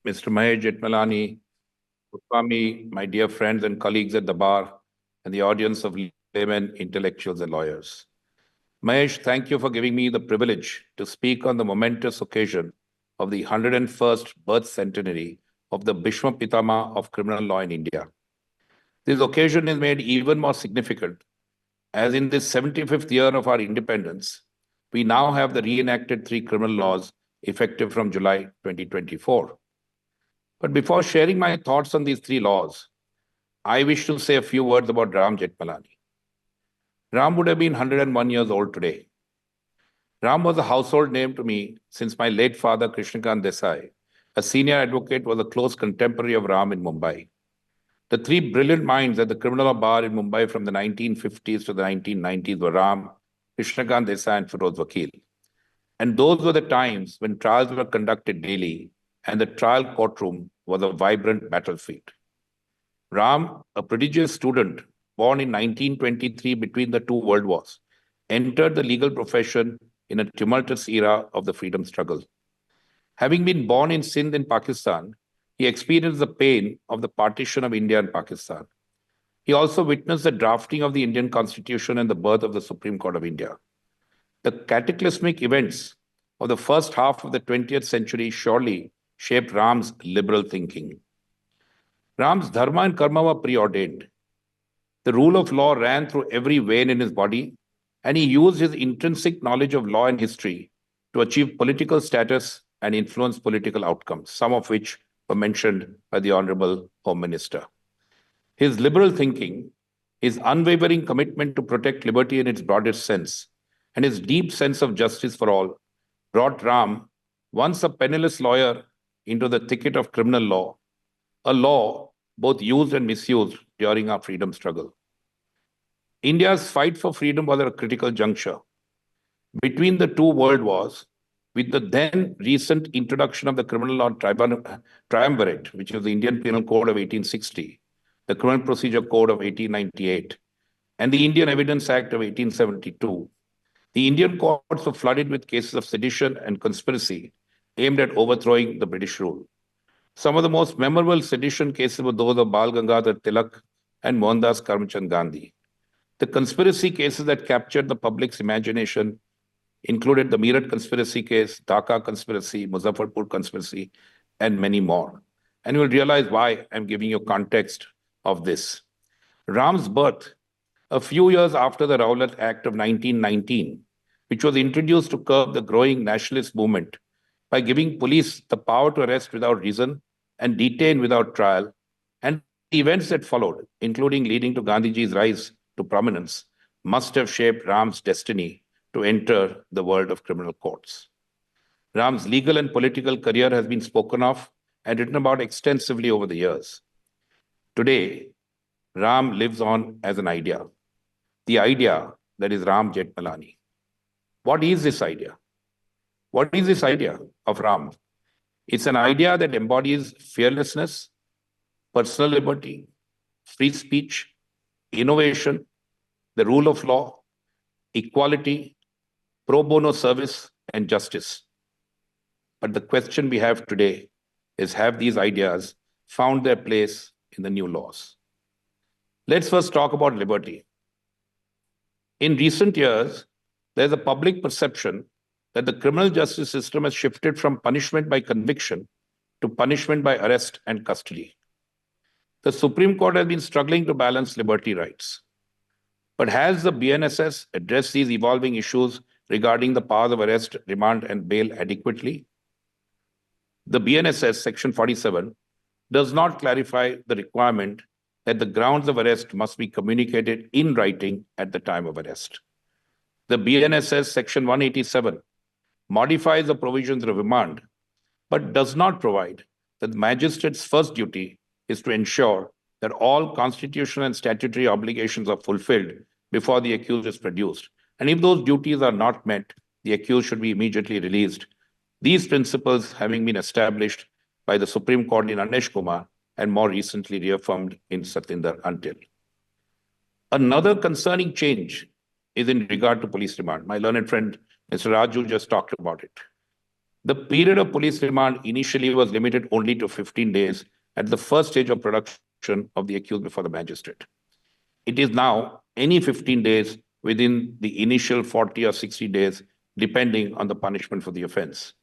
Mr. Ram Jethmalani Memorial, my dear friends and colleagues at the bar, and the audience of laymen, intellectuals, and lawyers. Mahesh, thank you for giving me the privilege to speak on the momentous occasion of the 101st birth centenary of the Bhishma Pitama of criminal law in India. This occasion is made even more significant as in this 75th year of our independence, we now have the reenacted three criminal laws effective from July 2024. But before sharing my thoughts on these three laws, I wish to say a few words about Ram Jethmalani. Ram would have been 101 years old today. Ram was a household name to me since my late father, Krishnakant Desai, a senior advocate, was a close contemporary of Ram in Mumbai. The three brilliant minds at the criminal law bar in Mumbai from the 1950s to the 1990s were Ram, Krishnakant Desai, and Feroz Vakil. And those were the times when trials were conducted daily and the trial courtroom was a vibrant battlefield. Ram, a prodigious student born in 1923 between the two world wars, entered the legal profession in a tumultuous era of the freedom struggle. Having been born in Sindh in Pakistan, he experienced the pain of the partition of India and Pakistan. He also witnessed the drafting of the Indian Constitution and the birth of the Supreme Court of India. The cataclysmic events of the first half of the 20th century surely shaped Ram's liberal thinking. Ram's dharma and karma were preordained. The rule of law ran through every vein in his body, and he used his intrinsic knowledge of law and history to achieve political status and influence political outcomes, some of which were mentioned by the Honorable Home Minister. His liberal thinking, his unwavering commitment to protect liberty in its broadest sense, and his deep sense of justice for all brought Ram, once a penniless lawyer, into the thicket of criminal law, a law both used and misused during our freedom struggle. India's fight for freedom was at a critical juncture. Between the two world wars, with the then recent introduction of the criminal law triumvirate, which was the Indian Penal Code of 1860, the Criminal Procedure Code of 1898, and the Indian Evidence Act of 1872, the Indian courts were flooded with cases of sedition and conspiracy aimed at overthrowing the British rule. Some of the most memorable sedition cases were those of Bal Gangadhar Tilak and Mohandas Karamchand Gandhi. The conspiracy cases that captured the public's imagination included the Meerut conspiracy case, Dhaka conspiracy, Muzaffarpur conspiracy, and many more. And you will realize why I'm giving you context of this. Ram's birth, a few years after the Rowlatt Act of 1919, which was introduced to curb the growing nationalist movement by giving police the power to arrest without reason and detain without trial, and the events that followed, including leading to Gandhiji's rise to prominence, must have shaped Ram's destiny to enter the world of criminal courts. Ram's legal and political career has been spoken of and written about extensively over the years. Today, Ram lives on as an idea, the idea that is Ram Jethmalani. What is this idea? What is this idea of Ram? It's an idea that embodies fearlessness, personal liberty, free speech, innovation, the rule of law, equality, pro bono service, and justice. But the question we have today is, have these ideas found their place in the new laws? Let's first talk about liberty. In recent years, there's a public perception that the criminal justice system has shifted from punishment by conviction to punishment by arrest and custody. The Supreme Court has been struggling to balance liberty rights. But has the BNSS addressed these evolving issues regarding the powers of arrest, remand, and bail adequately? The BNSS, Section 47, does not clarify the requirement that the grounds of arrest must be communicated in writing at the time of arrest. The BNSS, Section 187, modifies the provisions of remand, but does not provide that the magistrate's first duty is to ensure that all constitutional and statutory obligations are fulfilled before the accused is produced. And if those duties are not met, the accused should be immediately released. These principles having been established by the Supreme Court in Anesh Kumar and more recently reaffirmed in Satinder Until. Another concerning change is in regard to police remand. My learned friend, Mr. Raju, just talked about it. The period of police remand initially was limited only to 15 days at the first stage of production of the accused before the magistrate. It is now any 15 days within the initial 40 or 60 days, depending on the punishment for the offense.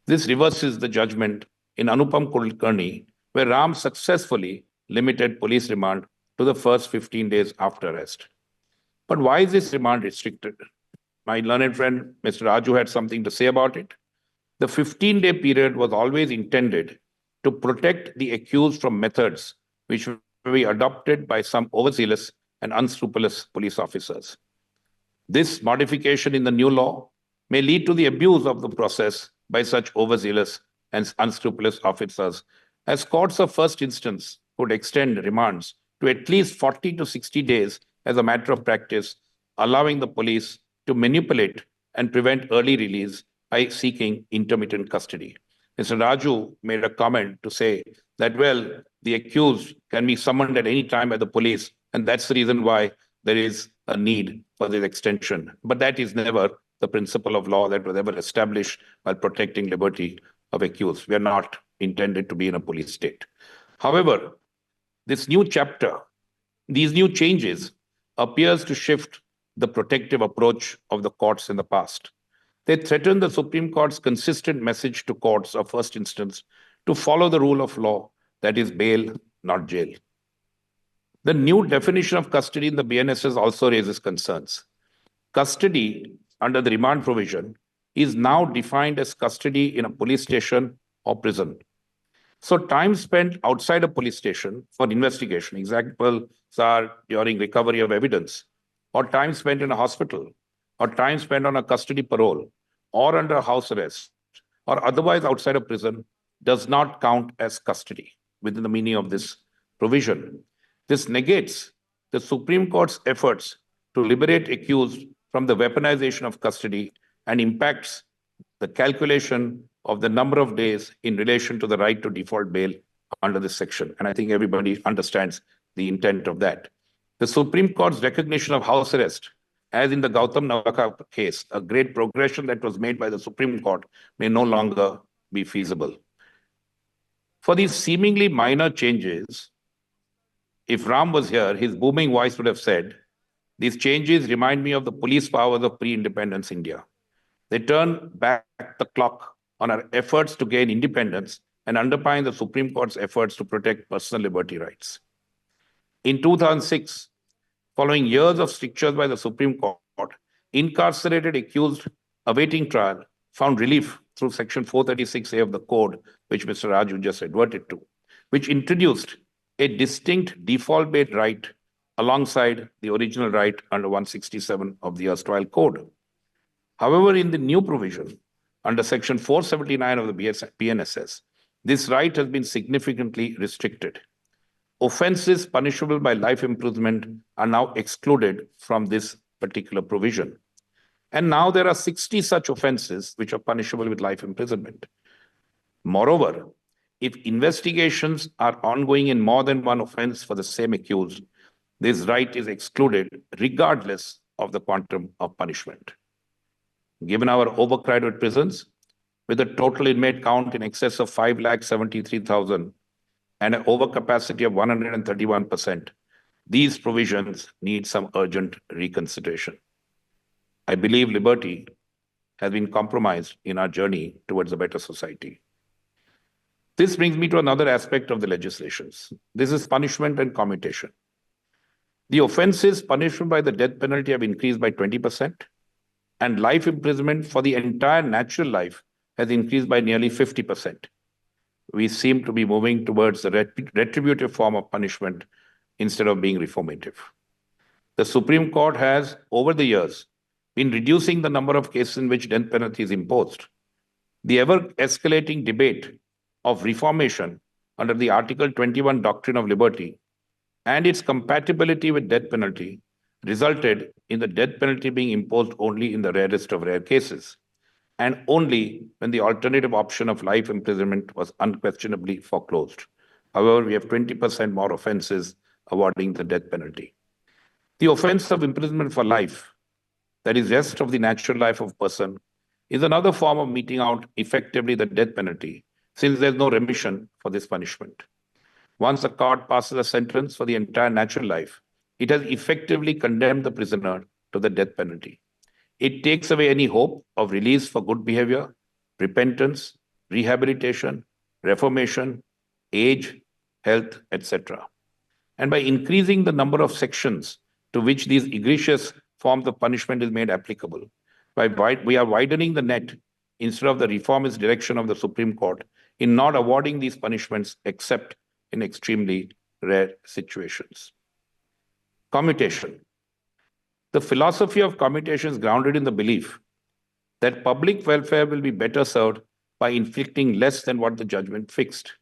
This reverses the judgment in Anupam Kulkarni, where Ram successfully limited police remand to the first 15 days after arrest. But why is this remand restricted? My learned friend, Mr. Raju, had something to say about it. The 15-day period was always intended to protect the accused from methods which will be adopted by some overzealous and unscrupulous police officers. This modification in the new law may lead to the abuse of the process by such overzealous and unscrupulous officers, as courts of first instance would extend remands to at least 40 to 60 days as a matter of practice, allowing the police to manipulate and prevent early release by seeking intermittent custody. Mr. Raju made a comment to say that, well, the accused can be summoned at any time by the police, and that's the reason why there is a need for this extension. But that is never the principle of law that was ever established while protecting liberty of accused. We are not intended to be in a police state. However, this new chapter, these new changes appears to shift the protective approach of the courts in the past. They threaten the Supreme Court's consistent message to courts of first instance to follow the rule of law, that is bail, not jail. The new definition of custody in the BNSS also raises concerns. Custody under the remand provision is now defined as custody in a police station or prison. So time spent outside a police station for investigation, examples are during recovery of evidence, or time spent in a hospital, or time spent on a custody parole, or under house arrest, or otherwise outside a prison, does not count as custody within the meaning of this provision. This negates the Supreme Court's efforts to liberate accused from the weaponization of custody and impacts the calculation of the number of days in relation to the right to default bail under this section. And I think everybody understands the intent of that. The Supreme Court's recognition of house arrest, as in the Gautam Navaka case, a great progression that was made by the Supreme Court, may no longer be feasible. For these seemingly minor changes, if Ram was here, his booming voice would have said, these changes remind me of the police powers of pre-independence India. They turn back the clock on our efforts to gain independence and undermine the Supreme Court's efforts to protect personal liberty rights. In 2006, following years of strictures by the Supreme Court, incarcerated accused awaiting trial found relief through Section 436A of the Code, which Mr. Raju just adverted to, which introduced a distinct default bail right alongside the original right under 167 of the erstwhile Code. However, in the new provision, under Section 479 of the BNSS, this right has been significantly restricted. Offenses punishable by life imprisonment are now excluded from this particular provision. And now there are 60 such offenses which are punishable with life imprisonment. Moreover, if investigations are ongoing in more than one offense for the same accused, this right is excluded regardless of the quantum of punishment. Given our overcrowded prisons, with a total inmate count in excess of 5,73,000 and an overcapacity of 131%, these provisions need some urgent reconsideration. I believe liberty has been compromised in our journey towards a better society. This brings me to another aspect of the legislations. This is punishment and commutation. The offenses punishable by the death penalty have increased by 20%, and life imprisonment for the entire natural life has increased by nearly 50%. We seem to be moving towards the retributive form of punishment instead of being reformative. The Supreme Court has, over the years, been reducing the number of cases in which death penalty is imposed. The ever-escalating debate of reformation under the Article 21 Doctrine of Liberty and its compatibility with death penalty resulted in the death penalty being imposed only in the rarest of rare cases, and only when the alternative option of life imprisonment was unquestionably foreclosed. However, we have 20% more offenses awarding the death penalty. The offense of imprisonment for life, that is rest of the natural life of a person, is another form of meting out effectively the death penalty, since there's no remission for this punishment. Once the court passes a sentence for the entire natural life, it has effectively condemned the prisoner to the death penalty. It takes away any hope of release for good behavior, repentance, rehabilitation, reformation, age, health, etc. And by increasing the number of sections to which these egregious forms of punishment is made applicable, we are widening the net instead of the reformist direction of the Supreme Court in not awarding these punishments except in extremely rare situations. Commutation. The philosophy of commutation is grounded in the belief that public welfare will be better served by inflicting less than what the judgment fixed,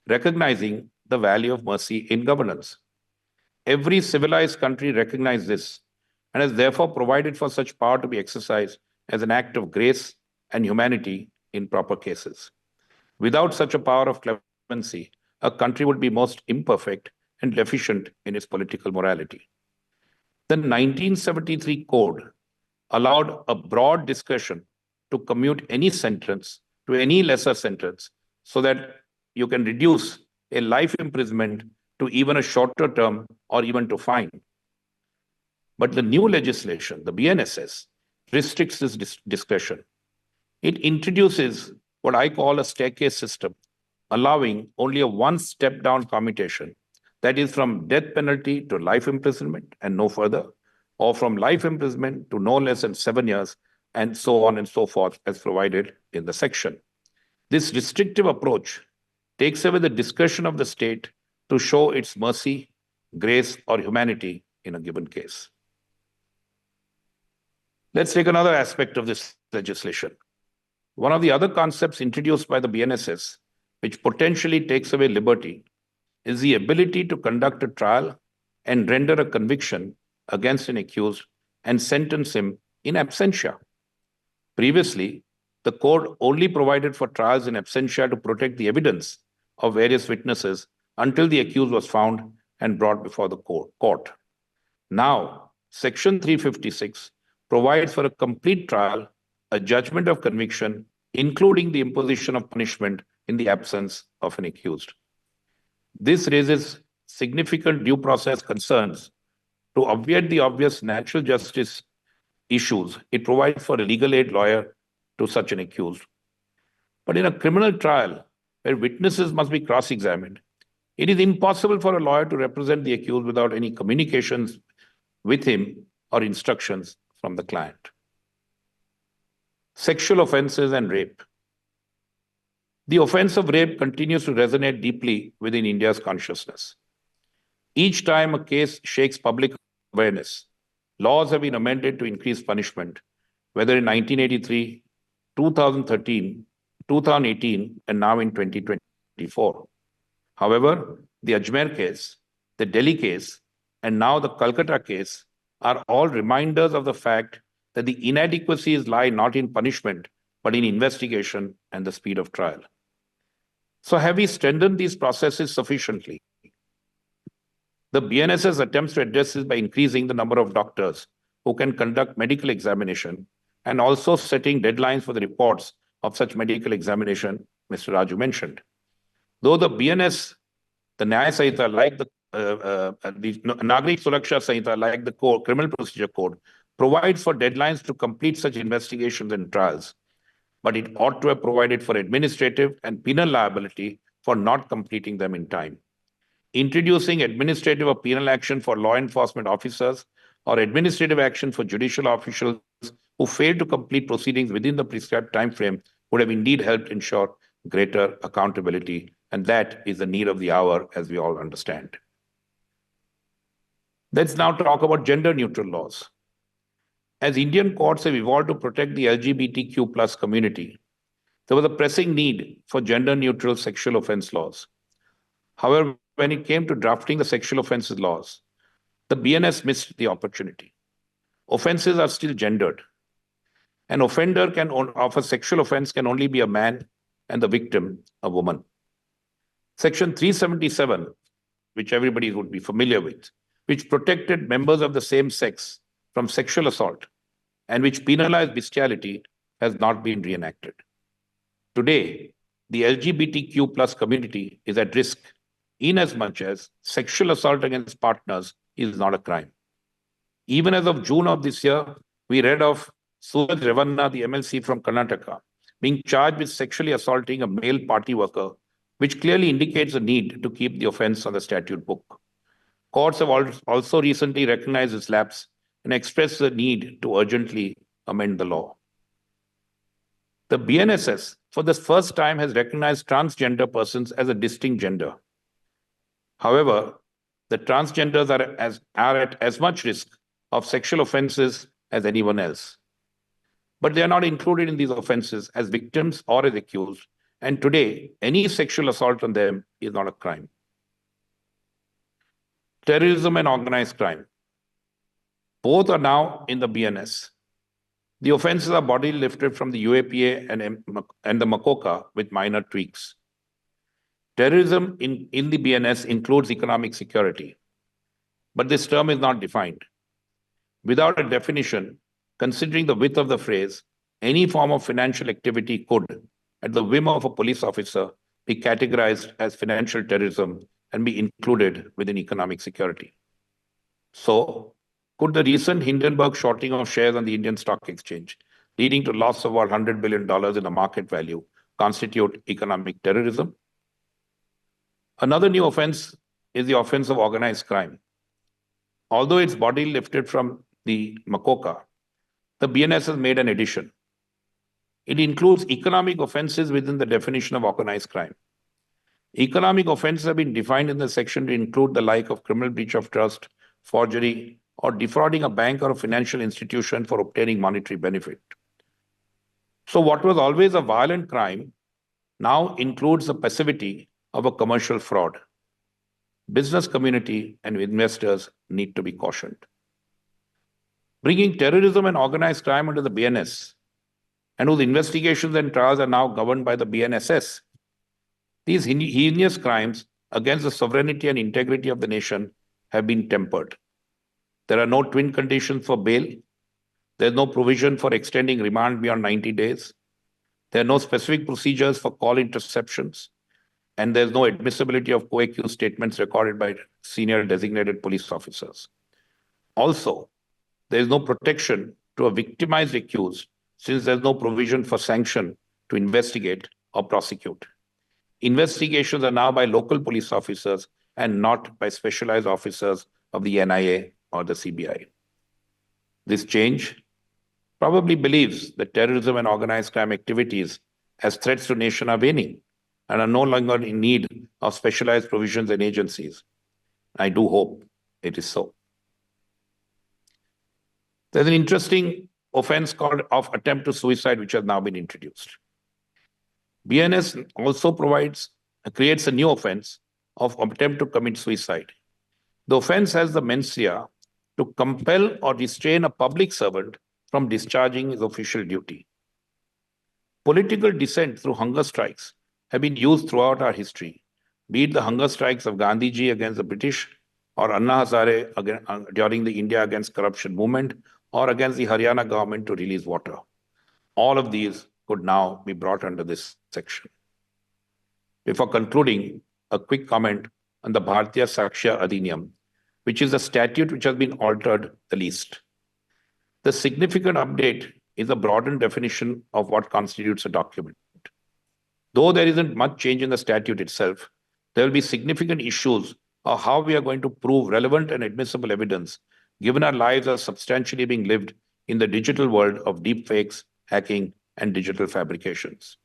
recognizing the value of mercy in governance. Every civilized country recognizes this and has therefore provided for such power to be exercised as an act of grace and humanity in proper cases. Without such a power of clemency, a country would be most imperfect and deficient in its political morality. The 1973 Code allowed a broad discretion to commute any sentence to any lesser sentence so that you can reduce a life imprisonment to even a shorter term or even to fine. But the new legislation, the BNSS, restricts this discretion. It introduces what I call a staircase system, allowing only a one-step down commutation, that is from death penalty to life imprisonment and no further, or from life imprisonment to no less than 7 years, and so on and so forth, as provided in the section. This restrictive approach takes away the discretion of the state to show its mercy, grace, or humanity in a given case. Let's take another aspect of this legislation. One of the other concepts introduced by the BNSS, which potentially takes away liberty, is the ability to conduct a trial and render a conviction against an accused and sentence him in absentia. Previously, the code only provided for trials in absentia to protect the evidence of various witnesses until the accused was found and brought before the court. Now, Section 356 provides for a complete trial, a judgment of conviction, including the imposition of punishment in the absence of an accused. This raises significant due process concerns. To obviate the obvious natural justice issues, it provides for a legal aid lawyer to such an accused. But in a criminal trial, where witnesses must be cross-examined, it is impossible for a lawyer to represent the accused without any communications with him or instructions from the client. Sexual offenses and rape. The offense of rape continues to resonate deeply within India's consciousness. Each time a case shakes public awareness, laws have been amended to increase punishment, whether in 1983, 2013, 2018, and now in 2024. However, the Ajmer case, the Delhi case, and now the Calcutta case are all reminders of the fact that the inadequacies lie not in punishment, but in investigation and the speed of trial. So have we strengthened these processes sufficiently? The BNSS attempts to address this by increasing the number of doctors who can conduct medical examination and also setting deadlines for the reports of such medical examination Mr. Raju mentioned. Though the BNS, the Nyaya Sanhita, like the Nagrik Suraksha Sanhita, like the Criminal Procedure Code, provides for deadlines to complete such investigations and trials, but it ought to have provided for administrative and penal liability for not completing them in time. Introducing administrative or penal action for law enforcement officers or administrative action for judicial officials who fail to complete proceedings within the prescribed time frame would have indeed helped ensure greater accountability, and that is the need of the hour, as we all understand. Let's now talk about gender-neutral laws. As Indian courts have evolved to protect the LGBTQ plus community, there was a pressing need for gender-neutral sexual offense laws. However, when it came to drafting the sexual offences laws, the BNS missed the opportunity. Offences are still gendered. An offender of a sexual offense can only be a man and the victim a woman. Section 377, which everybody would be familiar with, which protected members of the same sex from sexual assault and which penalized bestiality, has not been reenacted. Today, the LGBTQ plus community is at risk inasmuch as sexual assault against partners is not a crime. Even as of June of this year, we read of Suraj Revanna, the MLC from Karnataka, being charged with sexually assaulting a male party worker, which clearly indicates a need to keep the offense on the statute book. Courts have also recently recognized its lapse and expressed the need to urgently amend the law. The BNSS, for the first time, has recognized transgender persons as a distinct gender. However, the transgenders are at as much risk of sexual offenses as anyone else. But they are not included in these offenses as victims or as accused, and today, any sexual assault on them is not a crime. Terrorism and organized crime. Both are now in the BNS. The offenses are bodily lifted from the UAPA and the MACOCA with minor tweaks. Terrorism in the BNS includes economic security, but this term is not defined. Without a definition, considering the width of the phrase, any form of financial activity could, at the whim of a police officer, be categorized as financial terrorism and be included within economic security. So, could the recent Hindenburg shorting of shares on the Indian Stock Exchange, leading to loss of about $100 billion in the market value, constitute economic terrorism? Another new offense is the offense of organized crime. Although it's bodily lifted from the MACOCA, the BNS has made an addition. It includes economic offenses within the definition of organized crime. Economic offenses have been defined in the section to include the like of criminal breach of trust, forgery, or defrauding a bank or a financial institution for obtaining monetary benefit. So what was always a violent crime now includes the passivity of a commercial fraud. Business community and investors need to be cautioned. Bringing terrorism and organized crime under the BNS, and whose investigations and trials are now governed by the BNSS, these heinous crimes against the sovereignty and integrity of the nation have been tempered. There are no twin conditions for bail. There is no provision for extending remand beyond 90 days. There are no specific procedures for call interceptions. And there's no admissibility of co-accused statements recorded by senior designated police officers. Also, there is no protection to a victimized accused since there's no provision for sanction to investigate or prosecute. Investigations are now by local police officers and not by specialized officers of the NIA or the CBI. This change probably believes that terrorism and organized crime activities as threats to nation are waning and are no longer in need of specialized provisions and agencies. I do hope it is so. There's an interesting offense called of attempt to suicide, which has now been introduced. BNS also creates a new offense of attempt to commit suicide. The offense has the mens rea to compel or restrain a public servant from discharging his official duty. Political dissent through hunger strikes have been used throughout our history, be it the hunger strikes of Gandhiji against the British or Anna Hazare during the India Against Corruption movement or against the Haryana government to release water. All of these could now be brought under this section. Before concluding, a quick comment on the Bharatiya Sakshya Adhiniyam, which is a statute which has been altered the least. The significant update is a broadened definition of what constitutes a document. Though there isn't much change in the statute itself, there will be significant issues of how we are going to prove relevant and admissible evidence, given our lives are substantially being lived in the digital world of deepfakes, hacking, and digital fabrications.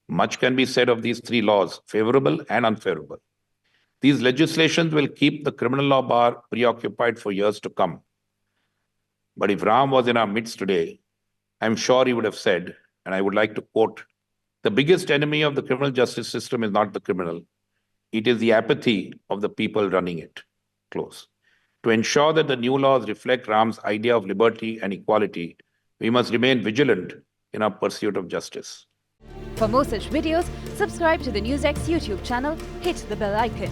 Much can be said of these three laws, favorable and unfavorable. These legislations will keep the criminal law bar preoccupied for years to come. But if Ram was in our midst today, I'm sure he would have said, and I would like to quote, "The biggest enemy of the criminal justice system is not the criminal. It is the apathy of the people running it." Close. To ensure that the new laws reflect Ram's idea of liberty and equality, we must remain vigilant in our pursuit of justice. For more such videos, subscribe to the NewsX YouTube channel, hit the bell icon.